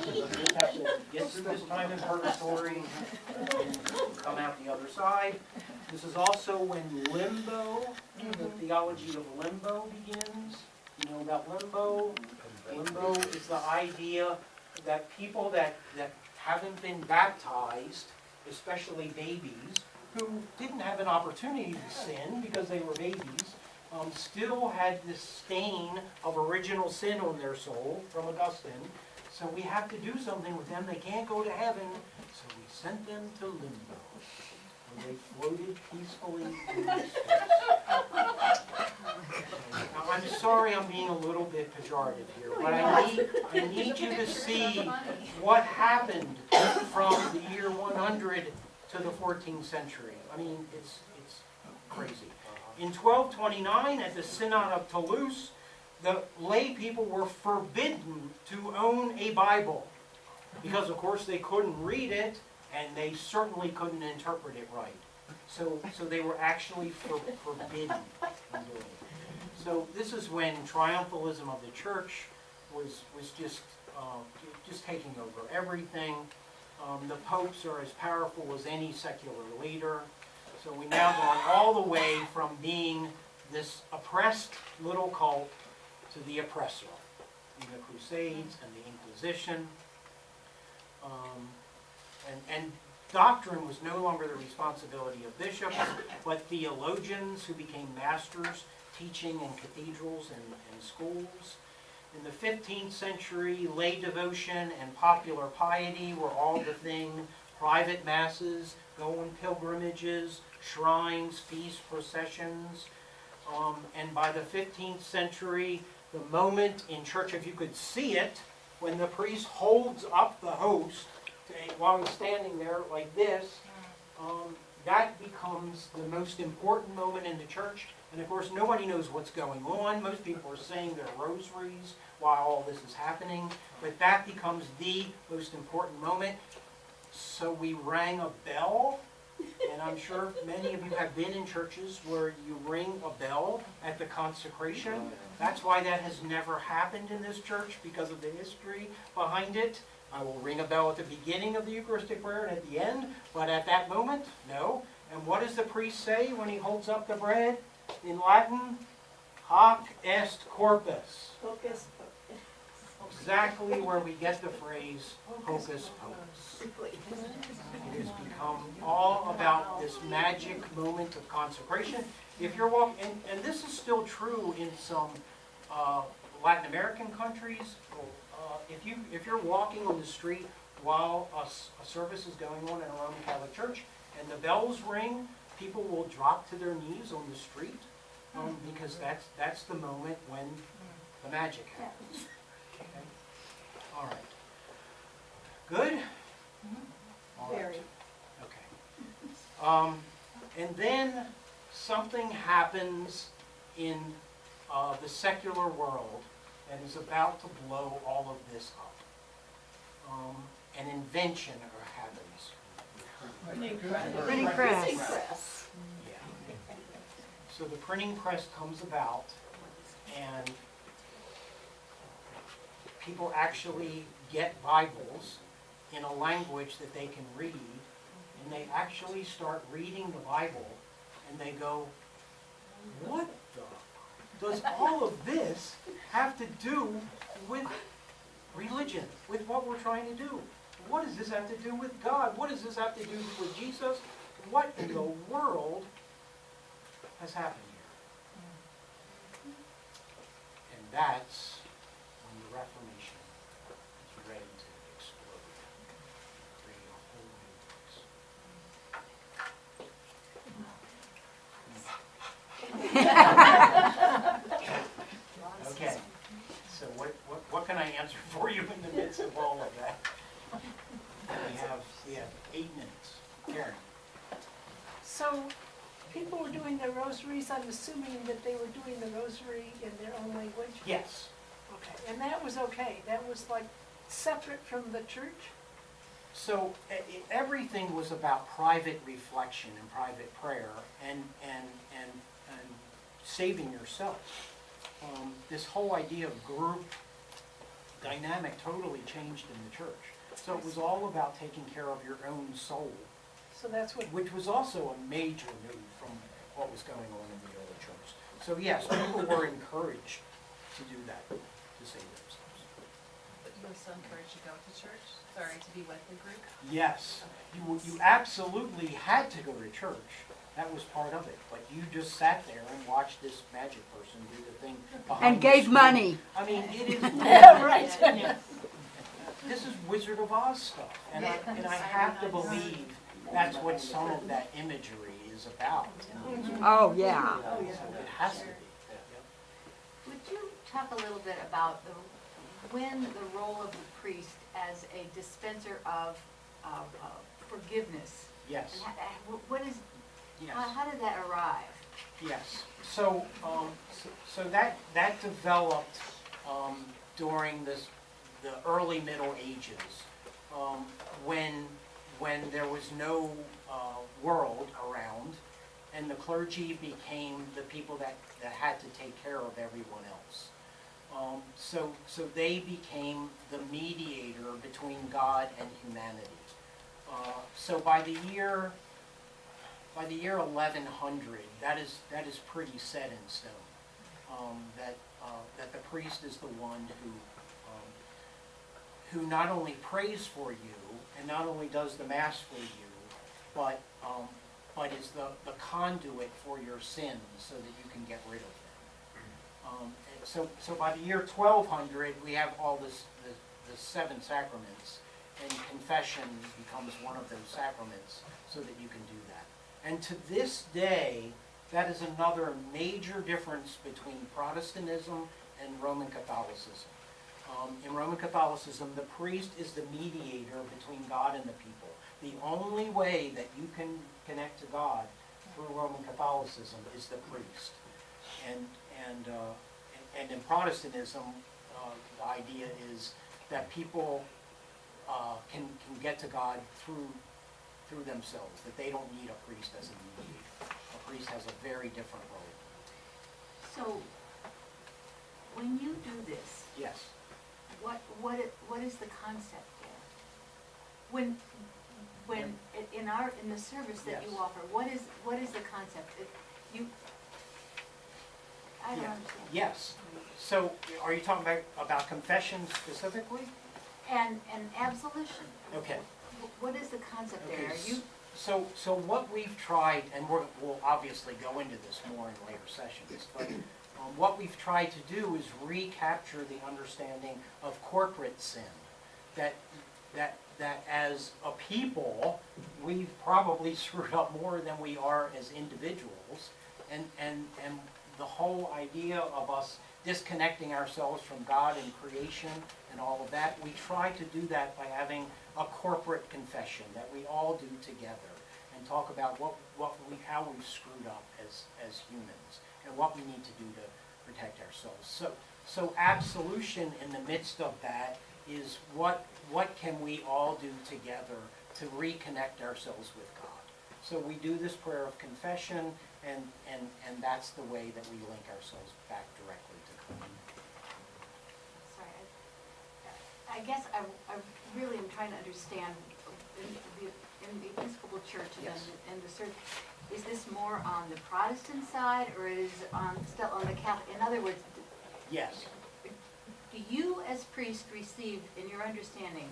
You just have to get through this time in purgatory and come out the other side. This is also when limbo, the theology of limbo begins. You know about limbo? Limbo is the idea that people that haven't been baptized, especially babies, who didn't have an opportunity to sin because they were babies, still had this stain of original sin on their soul from Augustine. So we have to do something with them. They can't go to heaven, so we sent them to limbo, where they floated peacefully in space. Now, I'm sorry I'm being a little bit pejorative here, but I need you to see what happened from the year 100 to the 14th century. I mean, it's crazy. In 1229, at the Synod of Toulouse, the lay people were forbidden to own a Bible because, of course, they couldn't read it and they certainly couldn't interpret it right. So they were actually forbidden from doing it. So this is when triumphalism of the church was just taking over everything. The popes are as powerful as any secular leader. So we now gone all the way from being this oppressed little cult to the oppressor in the Crusades and the Inquisition. And doctrine was no longer the responsibility of bishops, but theologians who became masters teaching in cathedrals and schools. In the 15th century, lay devotion and popular piety were all the thing. Private masses, going pilgrimages, shrines, feast processions. And by the 15th century, the moment in church, if you could see it, when the priest holds up the host while he's standing there like this, that becomes the most important moment in the church. And of course, nobody knows what's going on. Most people are saying their rosaries while all this is happening. But that becomes the most important moment. So we rang a bell. And I'm sure many of you have been in churches where you ring a bell at the consecration. That's why that has never happened in this church, because of the history behind it. I will ring a bell at the beginning of the Eucharistic prayer and at the end, but at that moment, no. And what does the priest say when he holds up the bread? In Latin, hoc est corpus. Exactly where we get the phrase hocus pocus. It has become all about this magic moment of consecration. If you're walking, and this is still true in some Latin American countries. If you're walking on the street while a service is going on in a Roman Catholic church and the bells ring, people will drop to their knees on the street because that's the moment when the magic happens. Okay? All right. Good? All right. Very. Okay. And then something happens in the secular world that is about to blow all of this up. An invention happens. Printing press. Yeah. So the printing press comes about, and people actually get Bibles in a language that they can read, and they actually start reading the Bible, and they go, what does all of this have to do with religion, with what we're trying to do? What does this have to do with God? What does this have to do with Jesus? What in the world has happened here? And that's when the Reformation is ready to explode, create a whole new place. Okay, so what can I answer for you in the midst of all of that? We have 8 minutes. Karen. So people were doing their rosaries. I'm assuming that they were doing the rosary in their own language? Yes. Okay, and that was okay. That was like separate from the church? So everything was about private reflection and private prayer and saving yourself. This whole idea of group dynamic totally changed in the church. So it was all about taking care of your own soul, So that's what, which was also a major move from what was going on in the early church. So yes, people were encouraged to do that, to save themselves. But you were still encouraged to go to church? Sorry, to be with the group? Yes, you absolutely had to go to church. That was part of it. But you just sat there and watched this magic person do the thing behind And the gave screen. money. I mean, it is. yeah, right. This is Wizard of Oz stuff, and I have to believe that's what some of that imagery is about. Oh, yeah. So it has to be. Would you talk a little bit about when the role of the priest as a dispenser of forgiveness? Yes. What is, Yes. how did that arrive? Yes. So that developed during the early Middle Ages, when there was no world around, and the clergy became the people that had to take care of everyone else. So they became the mediator between God and humanity. So by the year 1100, that is pretty set in stone. That the priest is the one who not only prays for you and not only does the mass for you, but is the conduit for your sins so that you can get rid of them. So by the year 1200, we have all the 7 sacraments, and confession becomes one of those sacraments so that you can do that. And to this day, that is another major difference between Protestantism and Roman Catholicism. In Roman Catholicism, the priest is the mediator between God and the people. The only way that you can connect to God through Roman Catholicism is the priest. And in Protestantism, the idea is that people can get to God through themselves, that they don't need a priest as a mediator. A priest has a very different role. So, when you do this, Yes. what is the concept there? When in the service that you Yes. offer, what is the concept? I don't Yeah. understand. Yes. So are you talking about confession specifically? And absolution. Okay. What is the concept there? Okay. Are you, So what we've tried, and we'll obviously go into this more in later sessions, but what we've tried to do is recapture the understanding of corporate sin. That as a people, we've probably screwed up more than we are as individuals, and the whole idea of us disconnecting ourselves from God and creation and all of that, we try to do that by having a corporate confession that we all do together and talk about how we've screwed up as humans and what we need to do to protect ourselves. So absolution in the midst of that is what can we all do together to reconnect ourselves with God. So we do this prayer of confession, and that's the way that we link ourselves back directly to God. sorry, I guess I really am trying to understand in the Episcopal Church Yes. and the church, is this more on the Protestant side or is it still on the Catholic? In other words, Yes. do you as priest receive, in your understanding,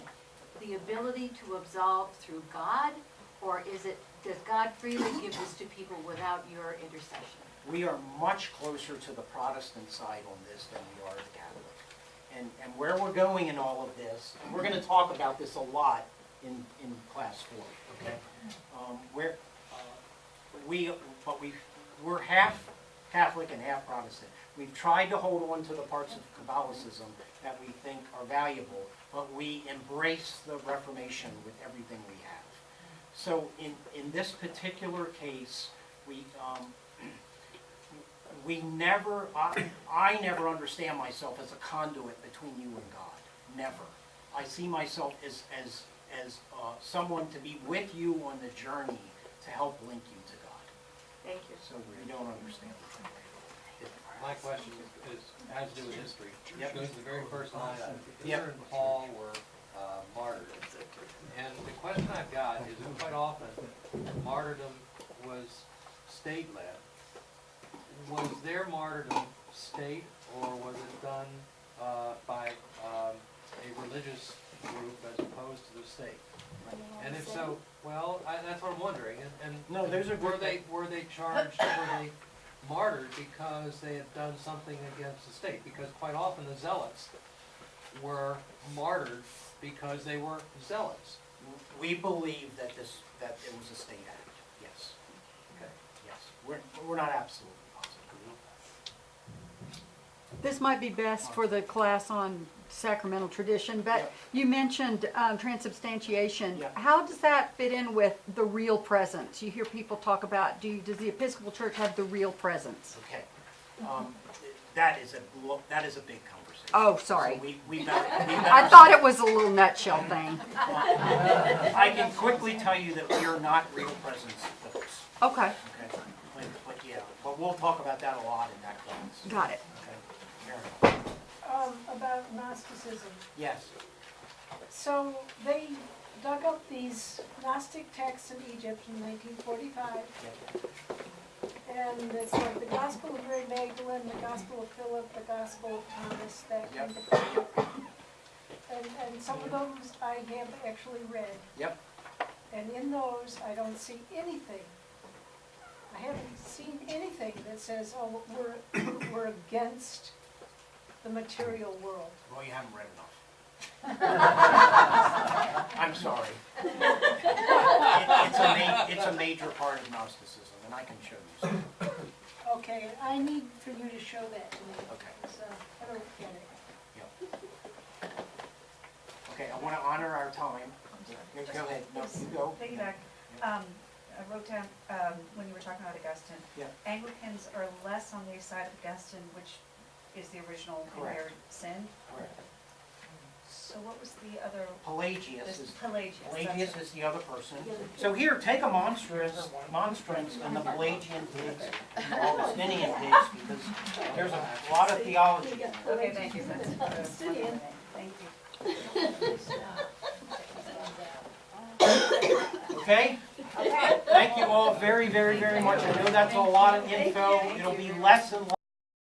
the ability to absolve through God, or does God freely give this to people without your intercession? We are much closer to the Protestant side on this than we are the Catholic. And where we're going in all of this, and we're going to talk about this a lot in class 4, okay? We're half Catholic and half Protestant. We've tried to hold on to the parts of Catholicism that we think are valuable, but we embrace the Reformation with everything we have. So in this particular case, I never understand myself as a conduit between you and God. Never. I see myself as someone to be with you on the journey to help link you to God. Thank you. So we don't understand. my question has to do with history. Yep. It goes to the very first line item. Yep. Peter and Paul were martyred. And the question I've got is that quite often martyrdom was state-led. Was their martyrdom state, or was it done by a religious group as opposed to the state? And if so, well, that's what I'm wondering. And No, those are were good. were they charged? Were they martyred because they had done something against the state? Because quite often the zealots were martyred because they were zealots. We believe that it was a state act, yes. Okay. Yes, we're not absolutely positive. This might be best for the class on sacramental tradition, but Yep. you mentioned transubstantiation. Yep. How does that fit in with the real presence? You hear people talk about, does the Episcopal Church have the real presence? Okay. That is a big conversation. Oh, sorry. So we better I thought it was a little nutshell thing. I can quickly tell you that we are not real presence folks. Okay, Okay. But yeah, but we'll talk about that a lot in that class. got it. Okay. Karen. About Gnosticism. Yes. So they dug up these Gnostic texts in Egypt in 1945, Yeah. and it's like the Gospel of Mary Magdalene, the Gospel of Philip, the Gospel of Thomas, that kind of thing. And some of those I have actually read. Yep. And in those, I don't see anything. I haven't seen anything that says, oh, we're against the material world. Well, you haven't read enough. I'm sorry. It's a major part of Gnosticism, and I can show you some. Okay, I need for you to show that to me. Okay. So, I don't get it. Yep. Okay, I want to honor our time. Go ahead. No, you go. Piggyback, I wrote down, when you were talking about Augustine, Yeah. Anglicans are less on the side of Augustine, which is the original in their sin. Correct. So what was the other, Pelagius this is Pelagius? Pelagius is the other person. So here, take a monstrance and the Pelagian pigs and the Augustinian pigs, because there's a lot of theology. Okay, thank you, that's what I was wondering. Thank you. Okay? Thank you all very, very, very much. I know that's a lot of info. It'll be less and less.